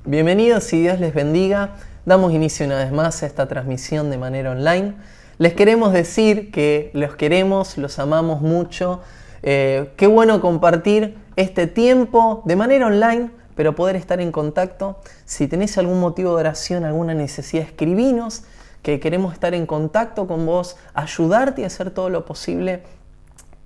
Bienvenidos y Dios les bendiga. Damos inicio una vez más a esta transmisión de manera online. Les queremos decir que los queremos, los amamos mucho. Qué bueno compartir este tiempo de manera online, pero poder estar en contacto. Si tenés algún motivo de oración, alguna necesidad, escribinos, que queremos estar en contacto con vos, ayudarte y hacer todo lo posible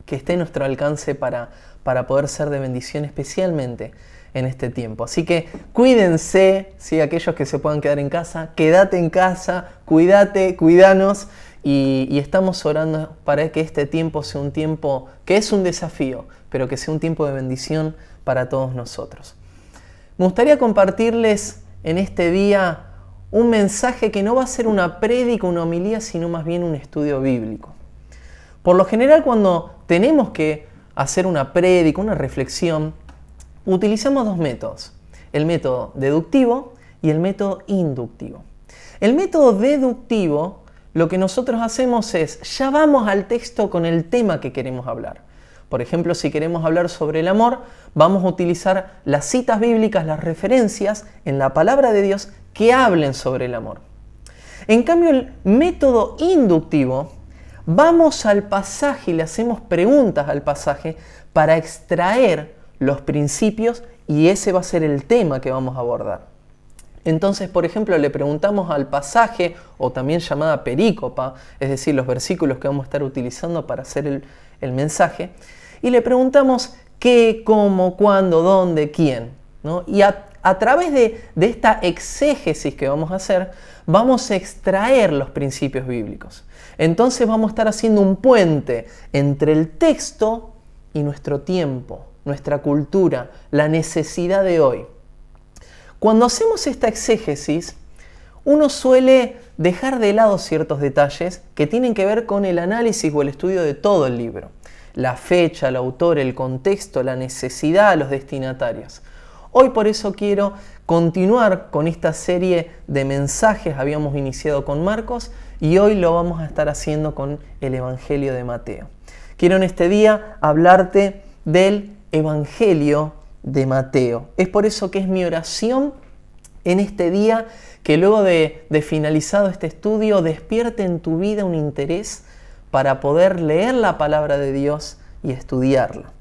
que esté a nuestro alcance para poder ser de bendición especialmente en este tiempo. Así que cuídense, ¿sí? Aquellos que se puedan quedar en casa, quédate en casa, cuídate, cuídanos y estamos orando para que este tiempo sea un tiempo que es un desafío, pero que sea un tiempo de bendición para todos nosotros. Me gustaría compartirles en este día un mensaje que no va a ser una prédica, una homilía, sino más bien un estudio bíblico. Por lo general, cuando tenemos que hacer una prédica, una reflexión, utilizamos dos métodos, el método deductivo y el método inductivo. El método deductivo, lo que nosotros hacemos es, ya vamos al texto con el tema que queremos hablar. Por ejemplo, si queremos hablar sobre el amor, vamos a utilizar las citas bíblicas, las referencias en la palabra de Dios que hablen sobre el amor. En cambio, el método inductivo, vamos al pasaje y le hacemos preguntas al pasaje para extraer los principios y ese va a ser el tema que vamos a abordar. Entonces, por ejemplo, le preguntamos al pasaje, o también llamada perícopa, es decir, los versículos que vamos a estar utilizando para hacer el mensaje, y le preguntamos qué, cómo, cuándo, dónde, quién, ¿no? Y a través de esta exégesis que vamos a hacer, vamos a extraer los principios bíblicos. Entonces vamos a estar haciendo un puente entre el texto y nuestro tiempo, nuestra cultura, la necesidad de hoy. Cuando hacemos esta exégesis, uno suele dejar de lado ciertos detalles que tienen que ver con el análisis o el estudio de todo el libro. La fecha, el autor, el contexto, la necesidad, los destinatarios. Hoy por eso quiero continuar con esta serie de mensajes. Habíamos iniciado con Marcos y hoy lo vamos a estar haciendo con el Evangelio de Mateo. Quiero en este día hablarte del Evangelio de Mateo. Es por eso que es mi oración en este día que luego de finalizado este estudio despierte en tu vida un interés para poder leer la palabra de Dios y estudiarla.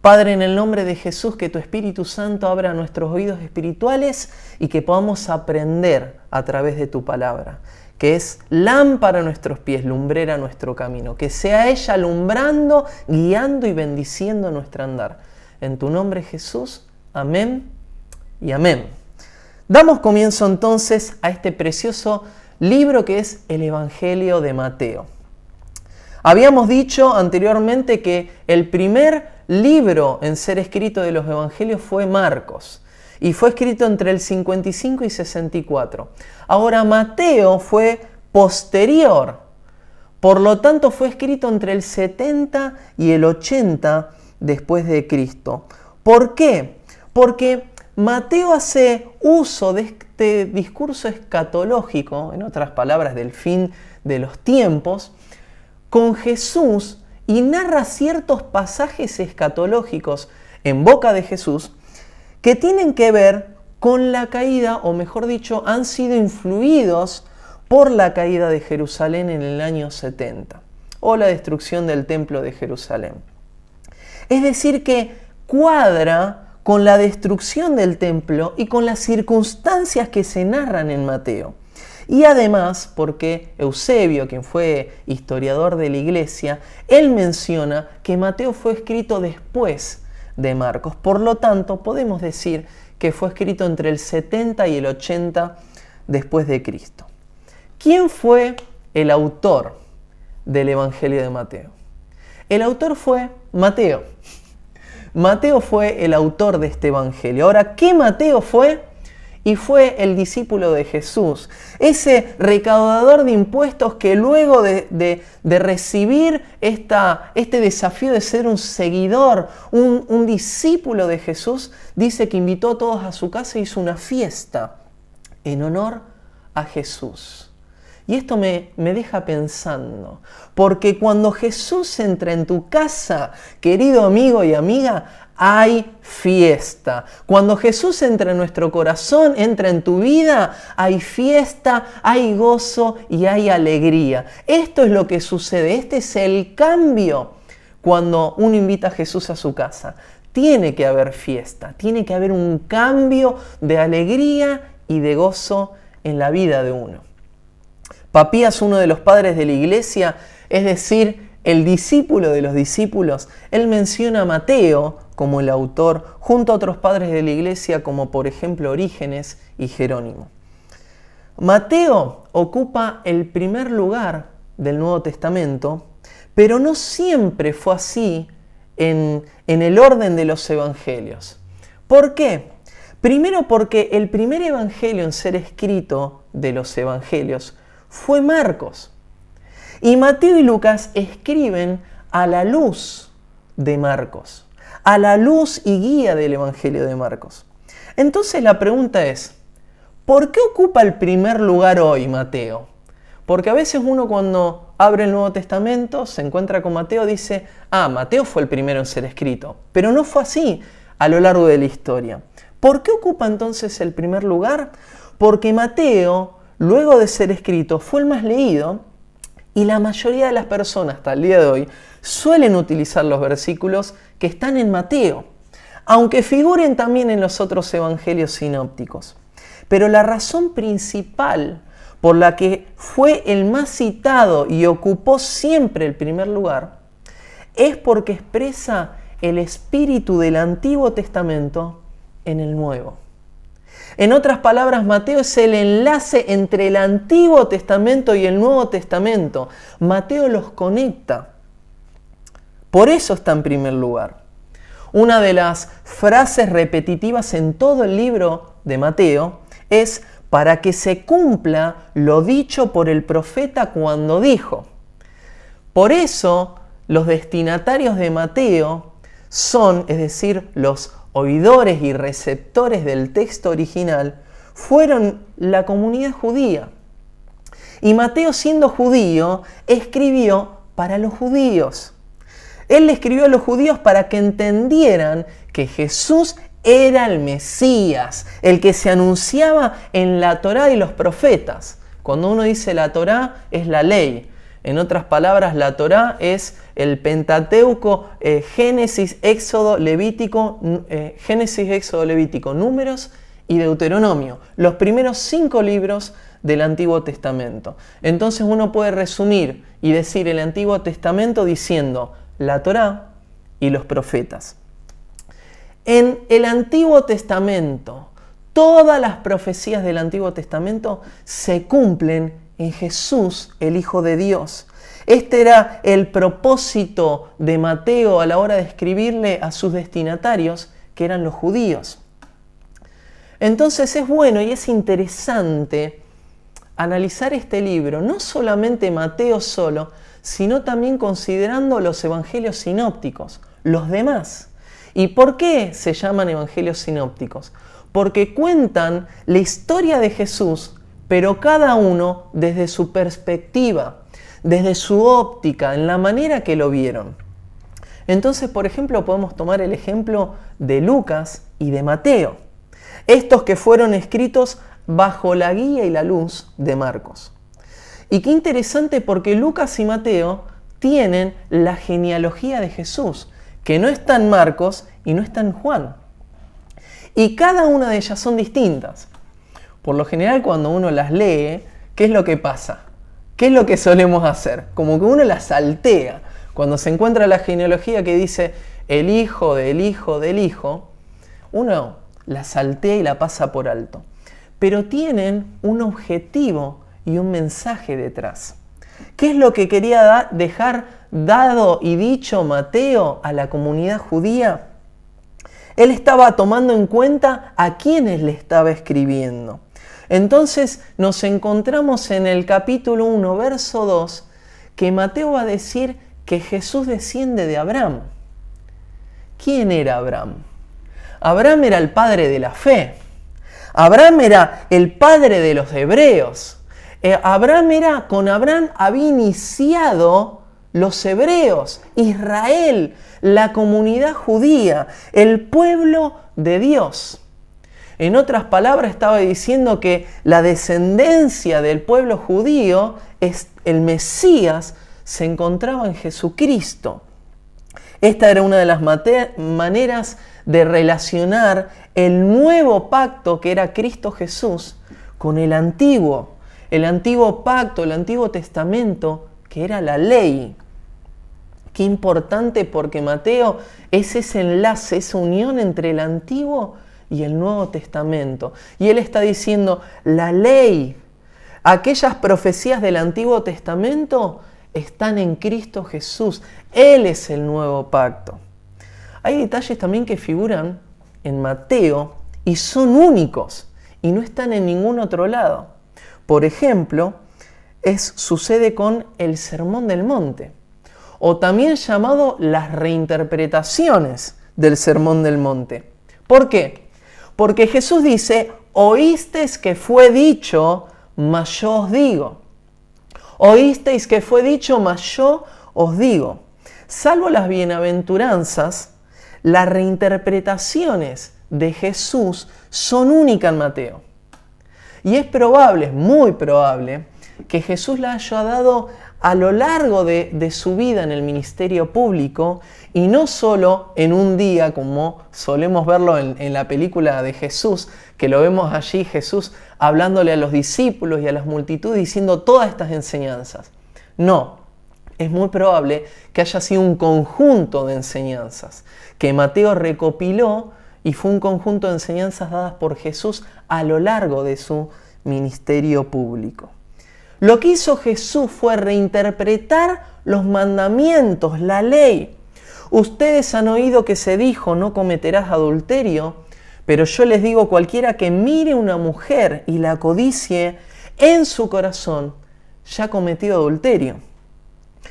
Padre, en el nombre de Jesús, que tu Espíritu Santo abra nuestros oídos espirituales y que podamos aprender a través de tu palabra, que es lámpara a nuestros pies, lumbrera a nuestro camino, que sea ella alumbrando, guiando y bendiciendo nuestro andar. En tu nombre, Jesús, amén y amén. Damos comienzo entonces a este precioso libro que es el Evangelio de Mateo. Habíamos dicho anteriormente que el primer libro en ser escrito de los evangelios fue Marcos y fue escrito entre el 55 y 64. Ahora Mateo fue posterior, por lo tanto fue escrito entre el 70 y el 80 después de Cristo. ¿Por qué? Porque Mateo hace uso de este discurso escatológico, en otras palabras, del fin de los tiempos, con Jesús y narra ciertos pasajes escatológicos en boca de Jesús que tienen que ver con la caída, o mejor dicho, han sido influidos por la caída de Jerusalén en el año 70 o la destrucción del templo de Jerusalén. Es decir, que cuadra con la destrucción del templo y con las circunstancias que se narran en Mateo. Y además, porque Eusebio, quien fue historiador de la iglesia, él menciona que Mateo fue escrito después de Marcos. Por lo tanto, podemos decir que fue escrito entre el 70 y el 80 después de Cristo. ¿Quién fue el autor del Evangelio de Mateo? El autor fue Mateo. Mateo fue el autor de este Evangelio. Ahora, ¿qué Mateo fue? Y fue el discípulo de Jesús, ese recaudador de impuestos que luego de recibir este desafío de ser un seguidor, un discípulo de Jesús, dice que invitó a todos a su casa y hizo una fiesta en honor a Jesús. Y esto me deja pensando, porque cuando Jesús entra en tu casa, querido amigo y amiga, hay fiesta. Cuando Jesús entra en nuestro corazón, entra en tu vida, hay fiesta, hay gozo y hay alegría. Esto es lo que sucede, este es el cambio cuando uno invita a Jesús a su casa. Tiene que haber fiesta, tiene que haber un cambio de alegría y de gozo en la vida de uno. Papías, uno de los padres de la iglesia, es decir, el discípulo de los discípulos, él menciona a Mateo como el autor, junto a otros padres de la iglesia como por ejemplo Orígenes y Jerónimo. Mateo ocupa el primer lugar del Nuevo Testamento, pero no siempre fue así en el orden de los evangelios. ¿Por qué? Primero porque el primer evangelio en ser escrito de los evangelios fue Marcos. Y Mateo y Lucas escriben a la luz de Marcos, a la luz y guía del Evangelio de Marcos. Entonces la pregunta es, ¿por qué ocupa el primer lugar hoy Mateo? Porque a veces uno cuando abre el Nuevo Testamento se encuentra con Mateo y dice, Mateo fue el primero en ser escrito. Pero no fue así a lo largo de la historia. ¿Por qué ocupa entonces el primer lugar? Porque Mateo, luego de ser escrito, fue el más leído. Y la mayoría de las personas hasta el día de hoy suelen utilizar los versículos que están en Mateo, aunque figuren también en los otros evangelios sinópticos. Pero la razón principal por la que fue el más citado y ocupó siempre el primer lugar es porque expresa el espíritu del Antiguo Testamento en el Nuevo. En otras palabras, Mateo es el enlace entre el Antiguo Testamento y el Nuevo Testamento. Mateo los conecta. Por eso está en primer lugar. Una de las frases repetitivas en todo el libro de Mateo es para que se cumpla lo dicho por el profeta cuando dijo. Por eso los destinatarios de Mateo son, es decir, los oidores y receptores del texto original, fueron la comunidad judía. Y Mateo, siendo judío, escribió para los judíos. Él le escribió a los judíos para que entendieran que Jesús era el Mesías, el que se anunciaba en la Torá y los profetas. Cuando uno dice la Torá, es la ley. En otras palabras, la Torá es el Pentateuco, Génesis, Éxodo, Levítico, Números y Deuteronomio. Los primeros 5 libros del Antiguo Testamento. Entonces uno puede resumir y decir el Antiguo Testamento diciendo la Torá y los profetas. En el Antiguo Testamento, todas las profecías del Antiguo Testamento se cumplen en Jesús, el Hijo de Dios. Este era el propósito de Mateo a la hora de escribirle a sus destinatarios, que eran los judíos. Entonces es bueno y es interesante analizar este libro, no solamente Mateo solo, sino también considerando los evangelios sinópticos, los demás. ¿Y por qué se llaman evangelios sinópticos? Porque cuentan la historia de Jesús, pero cada uno desde su perspectiva, desde su óptica, en la manera que lo vieron. Entonces, por ejemplo, podemos tomar el ejemplo de Lucas y de Mateo, estos que fueron escritos bajo la guía y la luz de Marcos. Y qué interesante porque Lucas y Mateo tienen la genealogía de Jesús, que no está en Marcos y no está en Juan. Y cada una de ellas son distintas. Por lo general, cuando uno las lee, ¿qué es lo que pasa? ¿Qué es lo que solemos hacer? Como que uno las saltea. Cuando se encuentra la genealogía que dice el hijo del hijo del hijo, uno la saltea y la pasa por alto. Pero tienen un objetivo y un mensaje detrás. ¿Qué es lo que quería dejar dado y dicho Mateo a la comunidad judía? Él estaba tomando en cuenta a quienes le estaba escribiendo. Entonces nos encontramos en el capítulo 1, verso 2, que Mateo va a decir que Jesús desciende de Abraham. ¿Quién era Abraham? Abraham era el padre de la fe. Abraham era el padre de los hebreos. Con Abraham había iniciado los hebreos, Israel, la comunidad judía, el pueblo de Dios. En otras palabras, estaba diciendo que la descendencia del pueblo judío, el Mesías, se encontraba en Jesucristo. Esta era una de las maneras de relacionar el nuevo pacto que era Cristo Jesús con el antiguo pacto, el Antiguo Testamento, que era la ley. Qué importante, porque Mateo es ese enlace, esa unión entre el Antiguo y el Nuevo Testamento. Y él está diciendo, la ley, aquellas profecías del Antiguo Testamento están en Cristo Jesús. Él es el nuevo pacto. Hay detalles también que figuran en Mateo y son únicos y no están en ningún otro lado. Por ejemplo, sucede con el Sermón del Monte, o también llamado las reinterpretaciones del Sermón del Monte. ¿Por qué? Porque Jesús dice, oísteis que fue dicho, mas yo os digo. Oísteis que fue dicho, mas yo os digo. Salvo las bienaventuranzas, las reinterpretaciones de Jesús son únicas en Mateo. Y es probable, muy probable, que Jesús la haya dado a lo largo de su vida en el ministerio público, y no solo en un día como solemos verlo en la película de Jesús, que lo vemos allí Jesús hablándole a los discípulos y a las multitudes diciendo todas estas enseñanzas. No, es muy probable que haya sido un conjunto de enseñanzas que Mateo recopiló, y fue un conjunto de enseñanzas dadas por Jesús a lo largo de su ministerio público. Lo que hizo Jesús fue reinterpretar los mandamientos, la ley. Ustedes han oído que se dijo, no cometerás adulterio, pero yo les digo, cualquiera que mire a una mujer y la codicie en su corazón, ya ha cometido adulterio.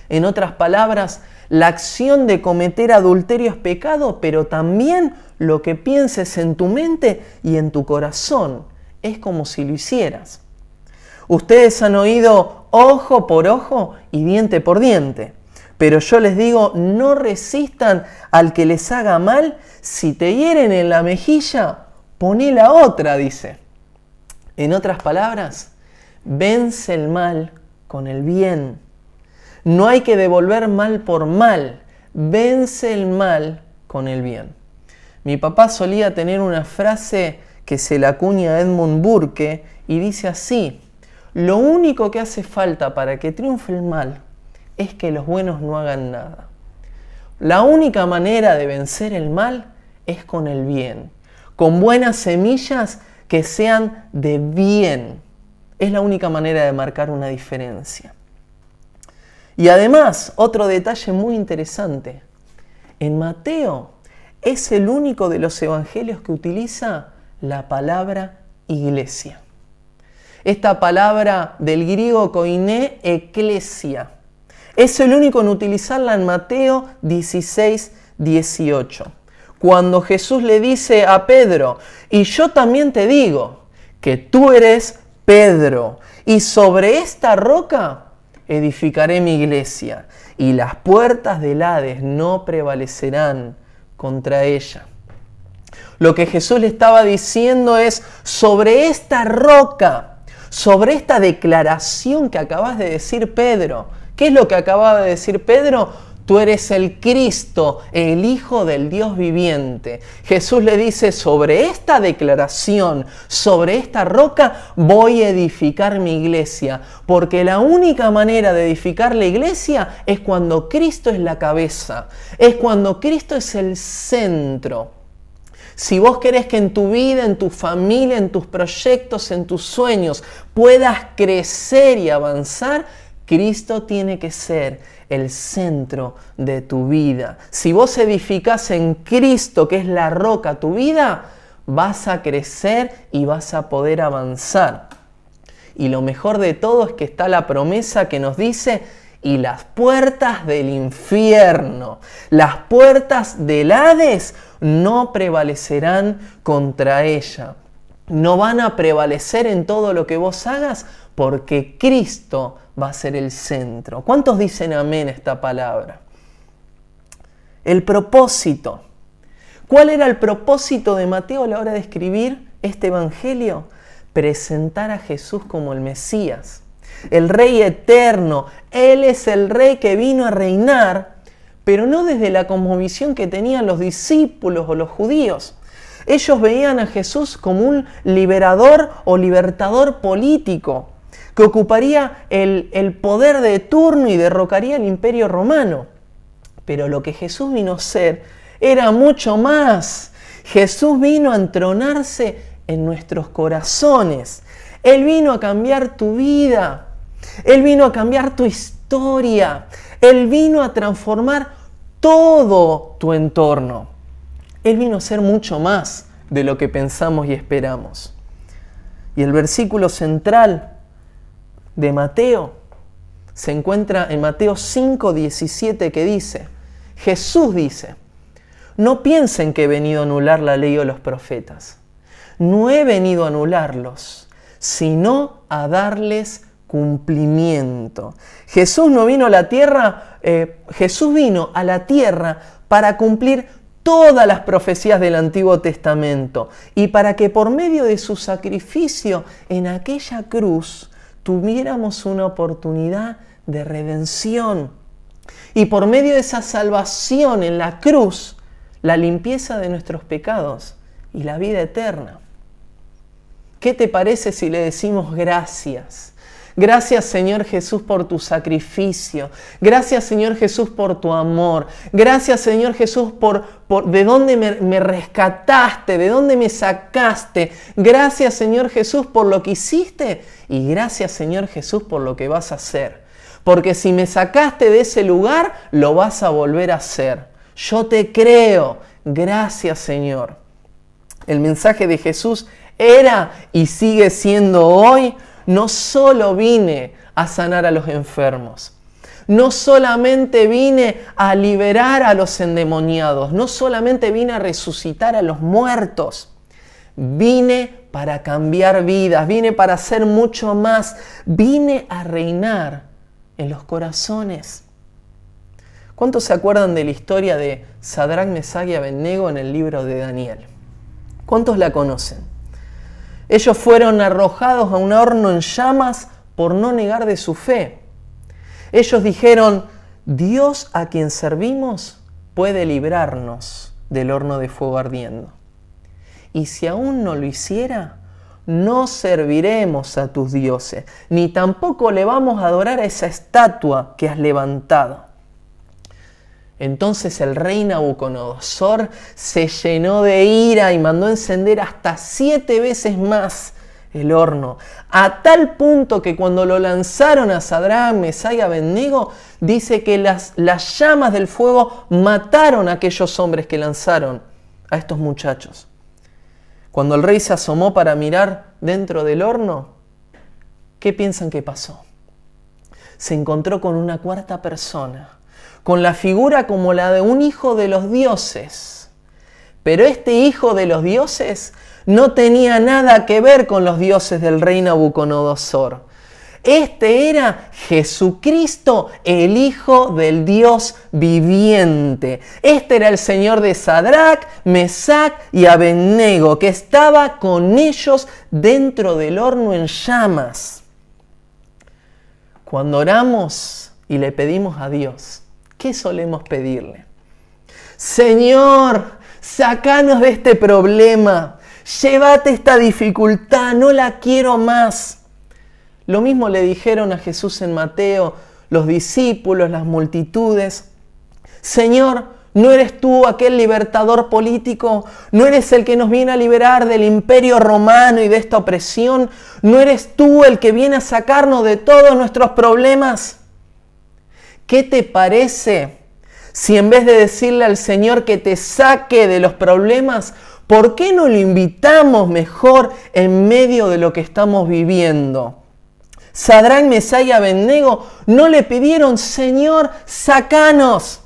En otras palabras, la acción de cometer adulterio es pecado, pero también lo que pienses en tu mente y en tu corazón es como si lo hicieras. Ustedes han oído ojo por ojo y diente por diente, pero yo les digo, no resistan al que les haga mal. Si te hieren en la mejilla, poné la otra, dice. En otras palabras, vence el mal con el bien. No hay que devolver mal por mal, vence el mal con el bien. Mi papá solía tener una frase que se la acuña a Edmund Burke y dice así: lo único que hace falta para que triunfe el mal es que los buenos no hagan nada. La única manera de vencer el mal es con el bien, con buenas semillas que sean de bien. Es la única manera de marcar una diferencia. Y además, otro detalle muy interesante. En Mateo es el único de los evangelios que utiliza la palabra iglesia. Esta palabra del griego koiné, eklesia. Es el único en utilizarla en Mateo 16, 18. Cuando Jesús le dice a Pedro, y yo también te digo que tú eres Pedro, y sobre esta roca edificaré mi iglesia, y las puertas del Hades no prevalecerán contra ella. Lo que Jesús le estaba diciendo es, sobre esta roca, sobre esta declaración que acabas de decir, Pedro. ¿Qué es lo que acababa de decir Pedro? Tú eres el Cristo, el Hijo del Dios viviente. Jesús le dice, sobre esta declaración, sobre esta roca, voy a edificar mi iglesia. Porque la única manera de edificar la iglesia es cuando Cristo es la cabeza. Es cuando Cristo es el centro. Si vos querés que en tu vida, en tu familia, en tus proyectos, en tus sueños, puedas crecer y avanzar, Cristo tiene que ser el centro de tu vida. Si vos edificás en Cristo, que es la roca, tu vida, vas a crecer y vas a poder avanzar. Y lo mejor de todo es que está la promesa que nos dice, y las puertas del infierno, las puertas del Hades, no prevalecerán contra ella. no van a prevalecer en todo lo que vos hagas porque Cristo va a ser el centro. ¿Cuántos dicen amén a esta palabra? El propósito. ¿Cuál era el propósito de Mateo a la hora de escribir este evangelio? Presentar a Jesús como el Mesías, el Rey eterno. Él es el Rey que vino a reinar, pero no desde la cosmovisión que tenían los discípulos o los judíos. Ellos veían a Jesús como un liberador o libertador político que ocuparía el poder de turno y derrocaría el imperio romano. Pero lo que Jesús vino a ser era mucho más. Jesús vino a entronarse en nuestros corazones. Él vino a cambiar tu vida. Él vino a cambiar tu historia. Él vino a transformar todo tu entorno. Él vino a ser mucho más de lo que pensamos y esperamos. Y el versículo central de Mateo se encuentra en Mateo 5:17 que dice, Jesús dice, no piensen que he venido a anular la ley o los profetas. No he venido a anularlos, sino a darles cumplimiento. Jesús no vino a la tierra, Jesús vino a la tierra para cumplir todas las profecías del Antiguo Testamento y para que por medio de su sacrificio en aquella cruz tuviéramos una oportunidad de redención. Y por medio de esa salvación en la cruz, la limpieza de nuestros pecados y la vida eterna. ¿Qué te parece si le decimos gracias? Gracias, Señor Jesús, por tu sacrificio. Gracias, Señor Jesús, por tu amor. Gracias, Señor Jesús, por de dónde me rescataste, de dónde me sacaste. Gracias, Señor Jesús, por lo que hiciste. Y gracias, Señor Jesús, por lo que vas a hacer. Porque si me sacaste de ese lugar, lo vas a volver a hacer. Yo te creo. Gracias, Señor. El mensaje de Jesús era y sigue siendo hoy: no solo vine a sanar a los enfermos, no solamente vine a liberar a los endemoniados, no solamente vine a resucitar a los muertos, vine para cambiar vidas, vine para hacer mucho más, vine a reinar en los corazones. ¿Cuántos se acuerdan de la historia de Sadrac, Mesach y Abednego en el libro de Daniel? ¿Cuántos la conocen? Ellos fueron arrojados a un horno en llamas por no negar de su fe. Ellos dijeron, Dios a quien servimos puede librarnos del horno de fuego ardiendo. Y si aún no lo hiciera, no serviremos a tus dioses, ni tampoco le vamos a adorar a esa estatua que has levantado. Entonces el rey Nabucodonosor se llenó de ira y mandó encender hasta 7 veces más el horno, a tal punto que cuando lo lanzaron a Sadrac, Mesach y Abednego, dice que las llamas del fuego mataron a aquellos hombres que lanzaron a estos muchachos. Cuando el rey se asomó para mirar dentro del horno, ¿qué piensan que pasó? Se encontró con una cuarta persona, con la figura como la de un hijo de los dioses. Pero este hijo de los dioses no tenía nada que ver con los dioses del rey Nabucodonosor. Este era Jesucristo, el Hijo del Dios viviente. Este era el Señor de Sadrac, Mesach y Abednego, que estaba con ellos dentro del horno en llamas. Cuando oramos y le pedimos a Dios, ¿qué solemos pedirle? Señor, sácanos de este problema. Llévate esta dificultad, no la quiero más. Lo mismo le dijeron a Jesús en Mateo, los discípulos, las multitudes. Señor, ¿no eres tú aquel libertador político? ¿No eres el que nos viene a liberar del imperio romano y de esta opresión? ¿No eres tú el que viene a sacarnos de todos nuestros problemas? ¿Qué te parece si en vez de decirle al Señor que te saque de los problemas, ¿por qué no lo invitamos mejor en medio de lo que estamos viviendo? Sadrac, Mesach y Abednego no le pidieron, Señor, sácanos.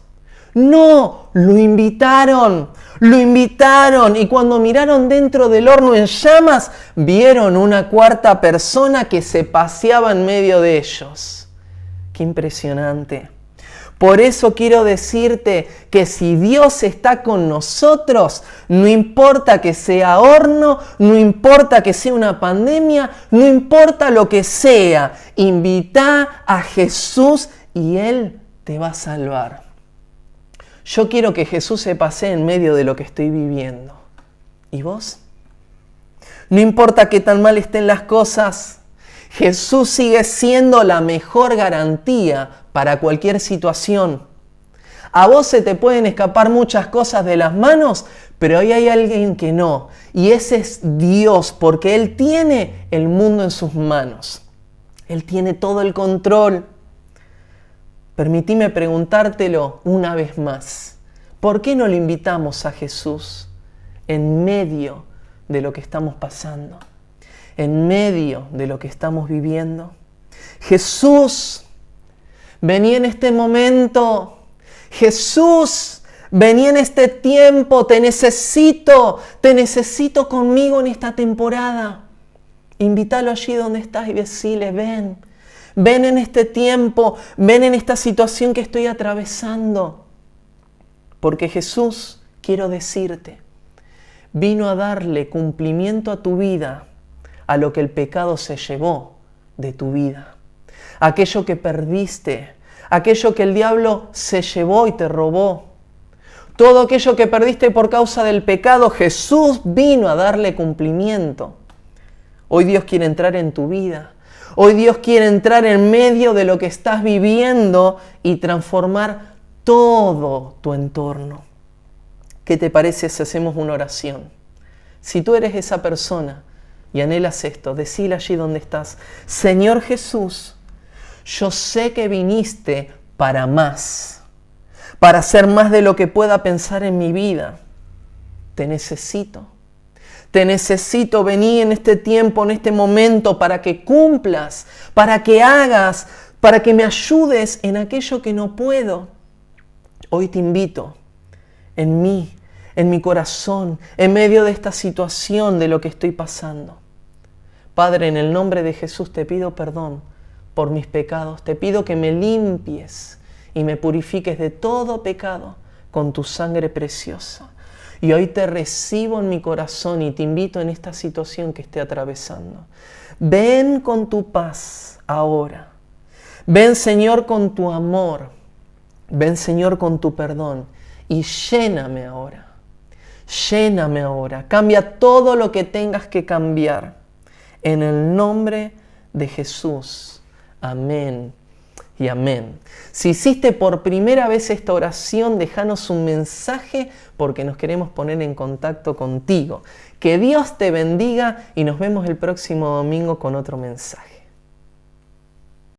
No, lo invitaron, Lo invitaron y cuando miraron dentro del horno en llamas, vieron una cuarta persona que se paseaba en medio de ellos. ¡Qué impresionante! Por eso quiero decirte que si Dios está con nosotros, no importa que sea horno, no importa que sea una pandemia, no importa lo que sea, invita a Jesús y Él te va a salvar. Yo quiero que Jesús se pasee en medio de lo que estoy viviendo. ¿Y vos? No importa qué tan mal estén las cosas, Jesús sigue siendo la mejor garantía para cualquier situación. A vos se te pueden escapar muchas cosas de las manos, pero hoy hay alguien que no. Y ese es Dios, porque Él tiene el mundo en sus manos. Él tiene todo el control. Permitime preguntártelo una vez más. ¿Por qué no le invitamos a Jesús en medio de lo que estamos pasando? En medio de lo que estamos viviendo. Jesús, vení en este momento. Jesús, vení en este tiempo. Te necesito conmigo en esta temporada. Invítalo allí donde estás y decile, ven. Ven en este tiempo, ven en esta situación que estoy atravesando. Porque Jesús, quiero decirte, vino a darle cumplimiento a tu vida, a lo que el pecado se llevó de tu vida. Aquello que perdiste, aquello que el diablo se llevó y te robó. Todo aquello que perdiste por causa del pecado, Jesús vino a darle cumplimiento. Hoy Dios quiere entrar en tu vida. Hoy Dios quiere entrar en medio de lo que estás viviendo y transformar todo tu entorno. ¿Qué te parece si hacemos una oración? Si tú eres esa persona y anhelas esto, decile allí donde estás, Señor Jesús, yo sé que viniste para más, para hacer más de lo que pueda pensar en mi vida. Te necesito. Te necesito, vení en este tiempo, en este momento, para que cumplas, para que hagas, para que me ayudes en aquello que no puedo. Hoy te invito en mí, en mi corazón, en medio de esta situación de lo que estoy pasando. Padre, en el nombre de Jesús te pido perdón por mis pecados. Te pido que me limpies y me purifiques de todo pecado con tu sangre preciosa. Y hoy te recibo en mi corazón y te invito en esta situación que esté atravesando. Ven con tu paz ahora. Ven, Señor, con tu amor. Ven, Señor, con tu perdón. Y lléname ahora. Lléname ahora. Cambia todo lo que tengas que cambiar. En el nombre de Jesús. Amén y amén. Si hiciste por primera vez esta oración, déjanos un mensaje porque nos queremos poner en contacto contigo. Que Dios te bendiga y nos vemos el próximo domingo con otro mensaje.